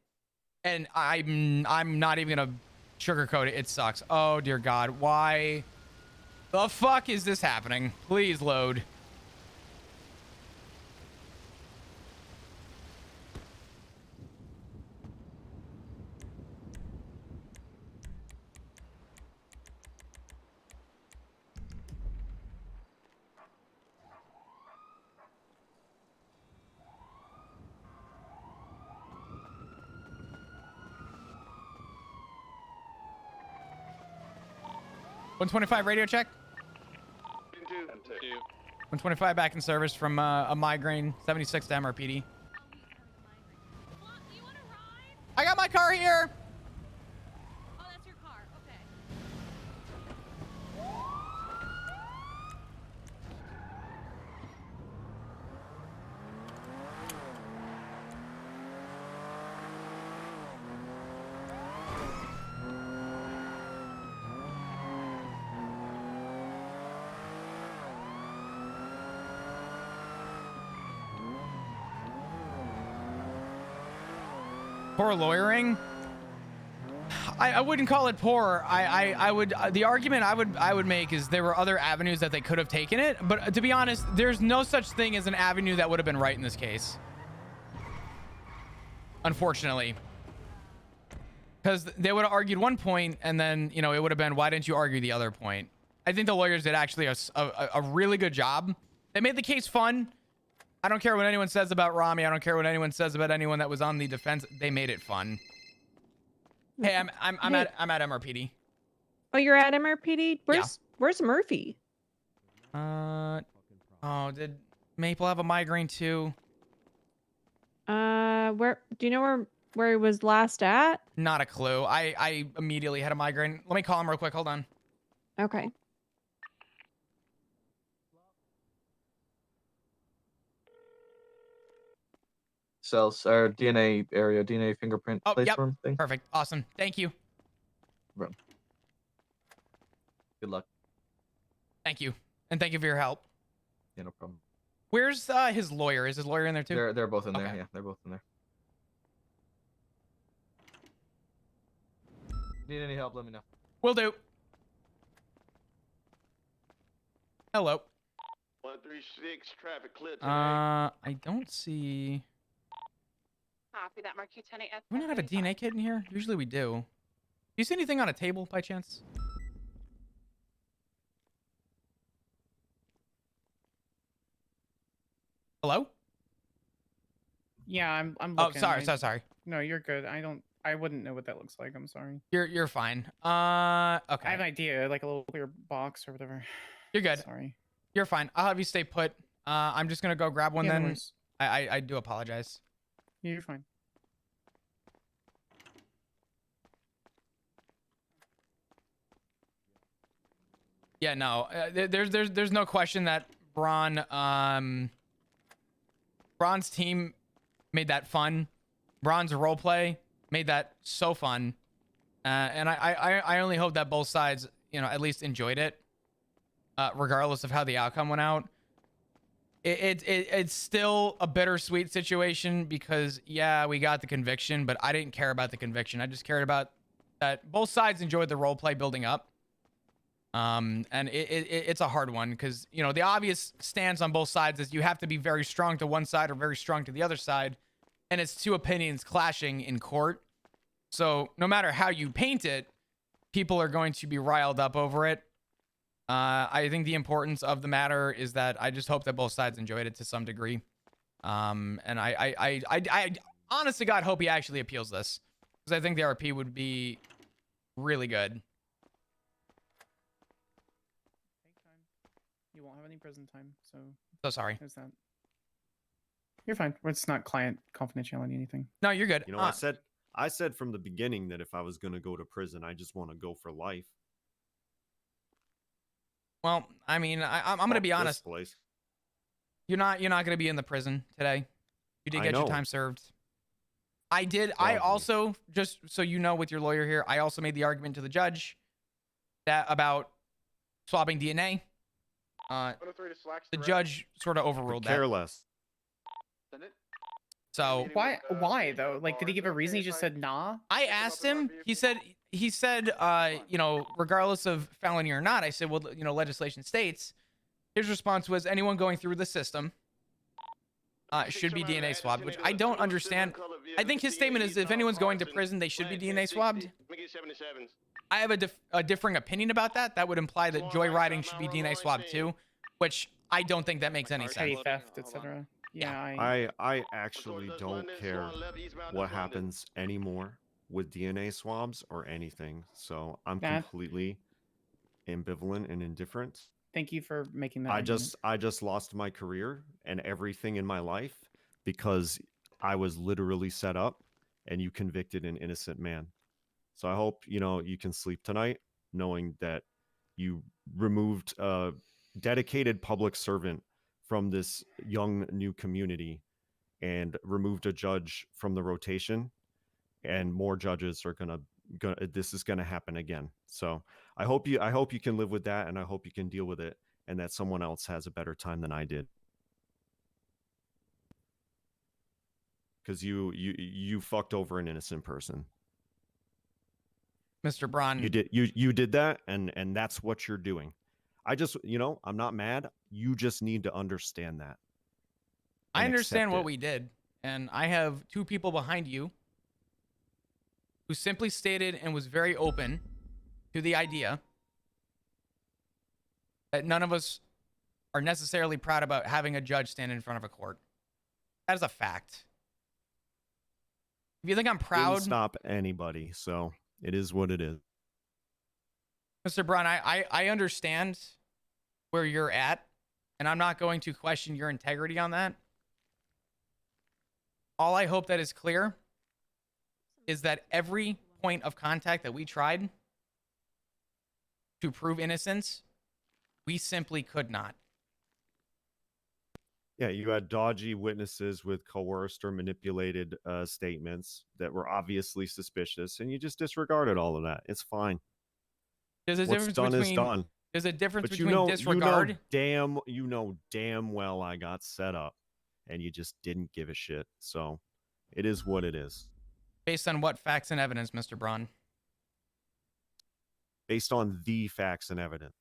and I'm not even gonna sugarcoat it. It sucks. Oh dear God, why the fuck is this happening? Please load. $125 radio check. 125 back in service from a migraine. 76 to MRPD. I got my car here. Oh, that's your car. Okay. Poor lawyering. I wouldn't call it poor. I would the argument I would make is there were other avenues that they could have taken it, but to be honest, there's no such thing as an avenue that would have been right in this case. Unfortunately. Because they would have argued one point and then, you know, it would have been, why didn't you argue the other point? I think the lawyers did actually a really good job. They made the case fun. I don't care what anyone says about Rami. I don't care what anyone says about anyone that was on the defense. They made it fun. Hey, I'm at MRPD. Oh, you're at MRPD? Where's Murphy? Oh, did Maple have a migraine too? Where do you know where he was last at? Not a clue. I immediately had a migraine. Let me call him real quick. Hold on. Okay. Cells or DNA area, DNA fingerprint Oh, place yep. form thing. Perfect. Awesome. Thank you. Bro. Good luck. Thank you. And thank you for your help. Yeah, no problem. Where's his lawyer? Is his lawyer in there too? They're both in there. Okay. Yeah, they're both in there. Need any help? Let me know. Will do. Hello. 136 traffic clear today. I don't see. Copy that, Mark. U10 Do we not have a DNA kit in here? Usually we do. Do you see anything on a table by chance? Hello? Yeah, I'm Oh, looking. sorry. No, you're good. I wouldn't know what that looks like. I'm sorry. You're fine. Okay. I have an idea, like a little clear box or whatever. You're good. Sorry. You're fine. I'll have you stay put. I'm just gonna go grab one Yeah, no then. worries. I do apologize. You're fine. Yeah, no. There's no question that Braun's team made that fun. Braun's roleplay made that so fun. And I only hope that both sides, you know, at least enjoyed it, regardless of how the outcome went out. It's still a bittersweet situation because, yeah, we got the conviction, but I didn't care about the conviction. I just cared about that both sides enjoyed the roleplay building up. And it's a hard one because, you know, the obvious stance on both sides is you have to be very strong to one side or very strong to the other side. And it's two opinions clashing in court. So no matter how you paint it, people are going to be riled up over it. I think the importance of the matter is that I just hope that both sides enjoyed it to some degree. And I honest to God hope he actually appeals this because I think the RP would be really good. You won't have any prison time, so. So sorry. There's that. You're fine. It's not client confidentiality anything. No, you're good. You know, I said from the beginning that if I was going to go to prison, I just want to go for life. Well, I mean, I'm going to be honest. You're not going to be in the prison today. You did get your time served. I also, just so you know, with your lawyer here, I also made the argument to the judge that about swabbing DNA. The judge sort of overruled that. Careless. So why though? Like, did he give a reason? He just said nah. I asked him. He said, you know, regardless of felony or not. I said, well, you know, legislation states. His response was, anyone going through the system should be DNA swabbed, which I don't understand. I think his statement is, if anyone's going to prison, they should be DNA swabbed. I have a differing opinion about that. That would imply that joyriding should be DNA swabbed too, which I don't think that makes any sense. Petty theft, etc. Yeah, I actually don't care what happens anymore with DNA swabs or anything. So I'm completely ambivalent and indifferent. Thank you for making that. I just lost my career and everything in my life because I was literally set up and you convicted an innocent man. So I hope, you know, you can sleep tonight knowing that you removed a dedicated public servant from this young new community and removed a judge from the rotation, and more judges are gonna this is gonna happen again. So I hope you can live with that, and I hope you can deal with it, and that someone else has a better time than I did. Because you fucked over an innocent person. Mr. Braun. You did that, and that's what you're doing. I just, I'm not mad. You just need to understand that. I and understand accept what it. we did, and I have two people behind you who simply stated and was very open to the idea that none of us are necessarily proud about having a judge stand in front of a court. That is a fact. If you think I'm Didn't proud, stop anybody, so it is what it is. Mr. Braun, I understand where you're at, and I'm not going to question your integrity on that. All I hope that is clear is that every point of contact that we tried to prove innocence, we simply could not. Yeah, you had dodgy witnesses with coerced or manipulated statements that were obviously suspicious, and you just disregarded all of that. It's fine. There's a What's difference done is between done. there's a difference But between disregard. you know damn well I got set up, and you just didn't give a shit. So, it is what it is. Based on what facts and evidence, Mr. Braun? Based on the facts and evidence.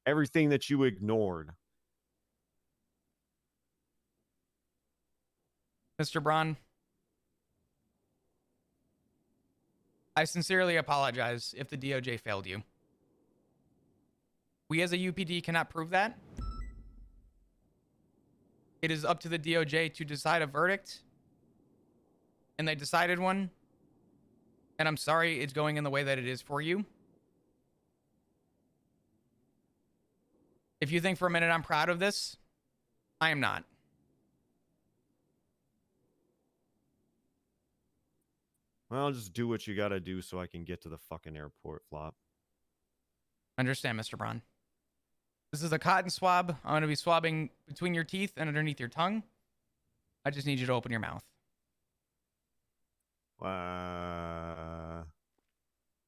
Everything that you ignored. Mr. Braun, I sincerely apologize if the DOJ failed you. We as a UPD cannot prove that. It is up to the DOJ to decide a verdict. And they decided one. And I'm sorry it's going in the way that it is for you. If you think for a minute I'm proud of this, I am not. Well, just do what you gotta do so I can get to the fucking airport, Flop. Understand, Mr. Braun. This is a cotton swab. I'm going to be swabbing between your teeth and underneath your tongue. I just need you to open your mouth.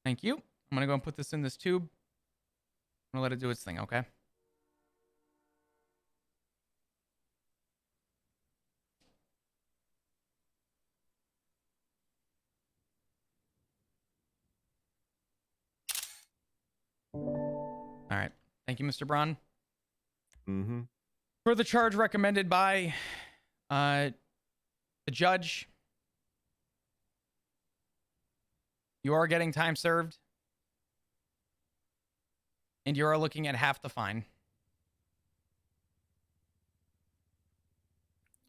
Thank you. I'm going to go and put this in this tube. I'm going to let it do its thing, okay? All right. Thank you, Mr. Braun. Mm-hmm. For the charge recommended by the judge, you are getting time served, and you are looking at half the fine.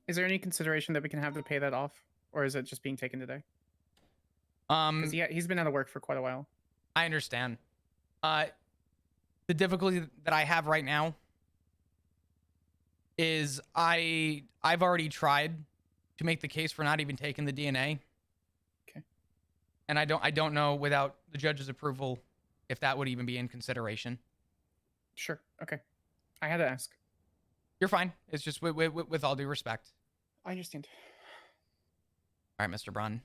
Is there any consideration that we can have to pay that off, or is it just being taken today? Because he's been out of work for quite a while. I understand. The difficulty that I have right now is I've already tried to make the case for not even taking the DNA. Okay. And I don't know without the judge's approval if that would even be in consideration. Sure. Okay. I had to ask. You're fine. It's just with all due respect. I understand. All right, Mr. Braun.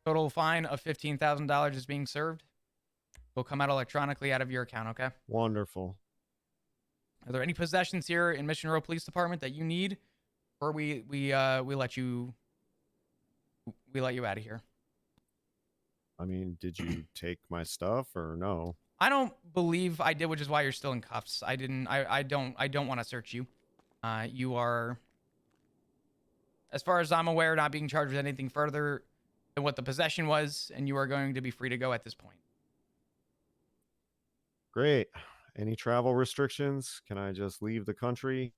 Total fine of $15,000 is being served. Will come out electronically out of your account, okay? Wonderful. Are there any possessions here in Mission Row Police Department that you need, or we let you out of here? I mean, did you take my stuff or no? I don't believe I did, which is why you're still in cuffs. I don't want to search you. You are, as far as I'm aware, not being charged with anything further than what the possession was, and you are going to be free to go at this point. Great. Any travel restrictions? Can I just leave the country?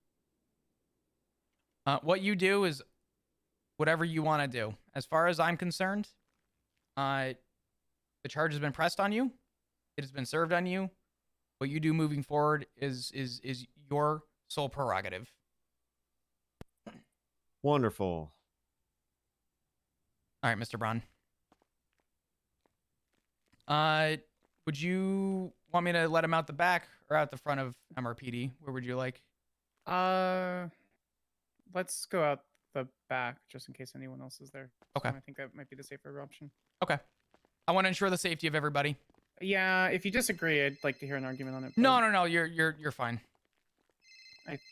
What you do is whatever you want to do. As far as I'm concerned, the charge has been pressed on you. It has been served on you. What you do moving forward is your sole prerogative. Wonderful. All right, Mr. Braun. Would you want me to let him out the back or out the front of MRPD? Where would you like? Let's go out the back just in case anyone else is there. Okay. So I think that might be the safer option. Okay. I want to ensure the safety of everybody. Yeah, if you disagree, I'd like to hear an argument on it. No. You're fine.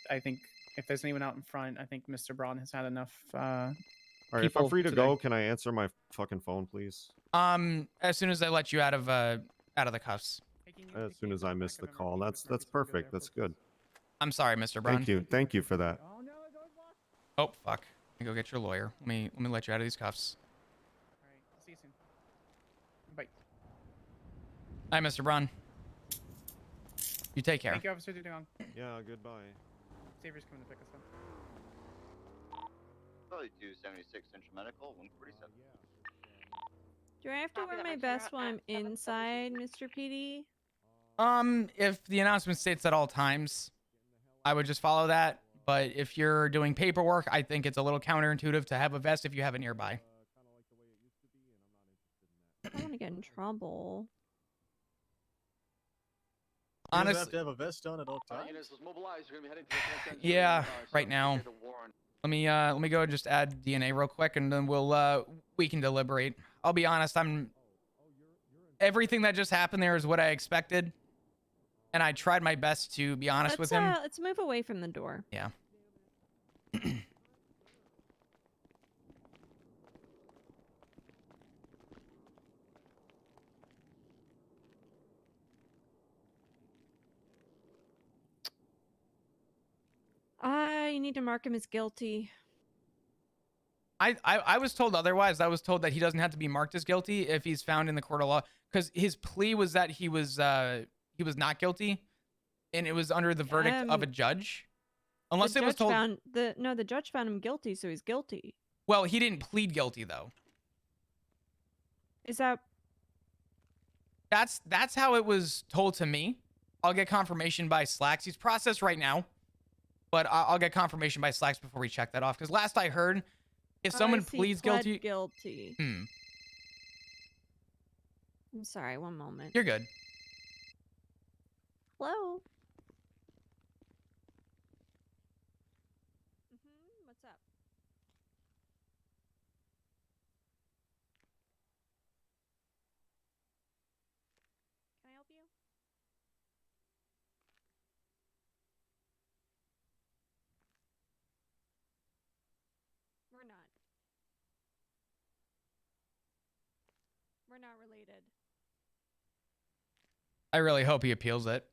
I think if there's anyone out in front, I think Mr. Braun has had enough. All right, if I'm people free to today. go, can I answer my fucking phone, please? As soon as I let you out of the cuffs. As soon as I miss the call. That's perfect. That's good. I'm sorry, Mr. Braun. Thank you. Thank you for that. Oh fuck. Let me go get your lawyer. Let me let you out of these cuffs. All right, I'll see you soon. Bye. Hi, Mr. Braun. You take care. Thank you, Officer Dudong. Yeah, goodbye. Saver's coming to pick us up. 276 Central Medical, 147. Do I have to wear my vest while I'm inside, Mr. PD? If the announcement states at all times, I would just follow that. But if you're doing paperwork, I think it's a little counterintuitive to have a vest if you have it nearby. I don't want to get in trouble. You Honestly, have to have a vest on at all times. yeah, right now. Let me go and just add DNA real quick, and then we can deliberate. I'll be honest, everything that just happened there is what I expected, and I tried my best to be honest with him. Let's move away from the door. Yeah. You need to mark him as guilty. I was told otherwise. I was told that he doesn't have to be marked as guilty if he's found in the court of law, because his plea was that he was not guilty, and it was under the verdict of a judge. Unless it was told. The judge found him guilty, so he's guilty. Well, he didn't plead guilty though. Is that? That's how it was told to me. I'll get confirmation by Slacks. He's processed right now, but I'll get confirmation by Slacks before we check that off. Because last I heard, if someone pleads guilty. I'm sorry. One moment. You're good. Hello. What's up? Can I help you? We're not. We're not related. I really hope he appeals it.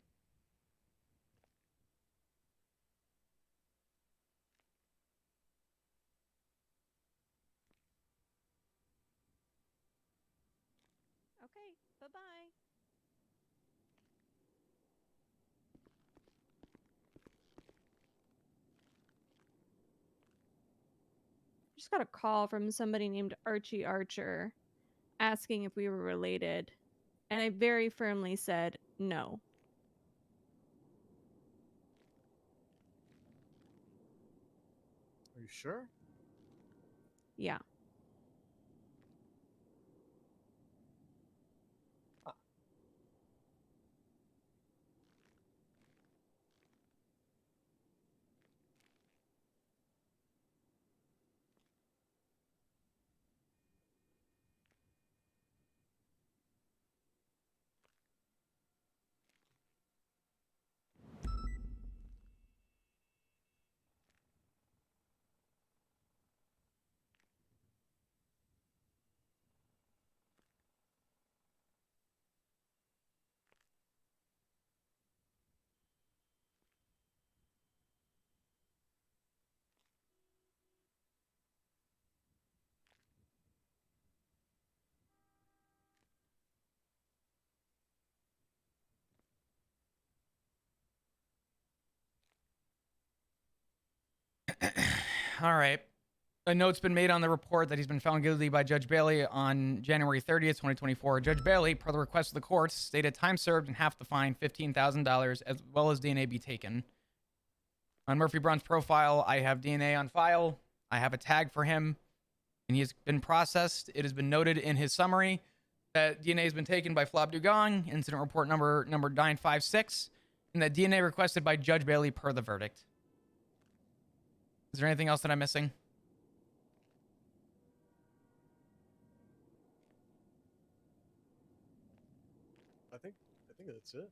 Okay. Bye-bye. Just got a call from somebody named Archie Archer asking if we were related, and I very firmly said no. Are you sure? Yeah. All right. A note's been made on the report that he's been found guilty by Judge Bailey on January 30th, 2024. Judge Bailey, per the request of the courts, stated time served and half the fine, $15,000, as well as DNA be taken. On Murphy Braun's profile, I have DNA on file. I have a tag for him, and he has been processed. It has been noted in his summary that DNA has been taken by Flob Dugong, incident report number 956, and that DNA requested by Judge Bailey per the verdict. Is there anything else that I'm missing? I think that's it.